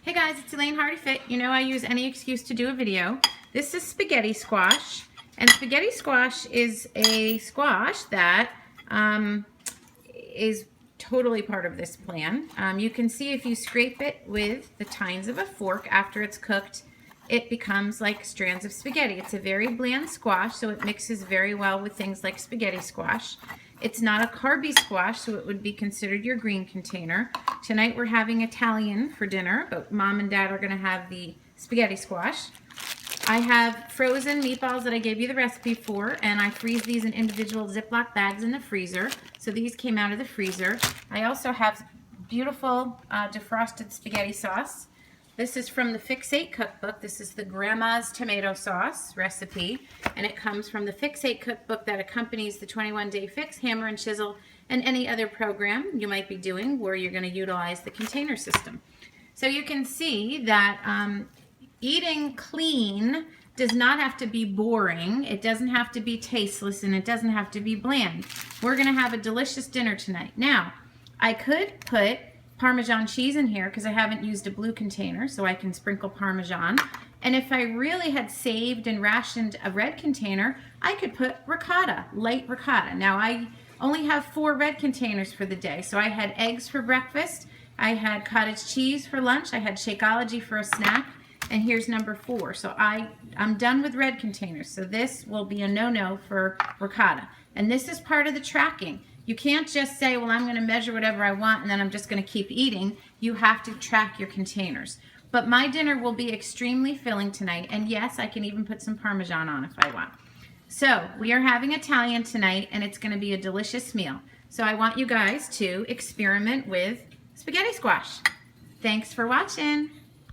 Hey guys, it's Elaine Hardy Fit. You know I use any excuse to do a video. This is spaghetti squash, and spaghetti squash is a squash that is totally part of this plan. You can see if you scrape it with the tines of a fork after it's cooked, it becomes like strands of spaghetti. It's a very bland squash, so it mixes very well with things like spaghetti squash. It's not a carby squash, so it would be considered your green container. Tonight we're having Italian for dinner, but Mom and Dad are going to have the spaghetti squash. I have frozen meatballs that I gave you the recipe for, and I freeze these in individual Ziploc bags in the freezer. So these came out of the freezer. I also have beautiful defrosted spaghetti sauce. This is from the Fix8 cookbook. This is the Grandma's tomato sauce recipe, and it comes from the Fix8 cookbook that accompanies the 21-Day Fix, Hammer and Chisel, and any other program you might be doing where you're going to utilize the container system. So you can see that eating clean does not have to be boring. It doesn't have to be tasteless, and it doesn't have to be bland. We're going to have a delicious dinner tonight. Now, I could put Parmesan cheese in here because I haven't used a blue container, so I can sprinkle Parmesan. And if I really had saved and rationed a red container, I could put ricotta, light ricotta. Now I only have 4 red containers for the day, so I had eggs for breakfast, I had cottage cheese for lunch, I had Shakeology for a snack, and here's number 4. So I'm done with red containers, so this will be a no-no for ricotta. And this is part of the tracking. You can't just say, well, I'm going to measure whatever I want and then I'm just going to keep eating. You have to track your containers. But my dinner will be extremely filling tonight, and yes, I can even put some Parmesan on if I want. So we are having Italian tonight, and it's going to be a delicious meal. So I want you guys to experiment with spaghetti squash. Thanks for watching.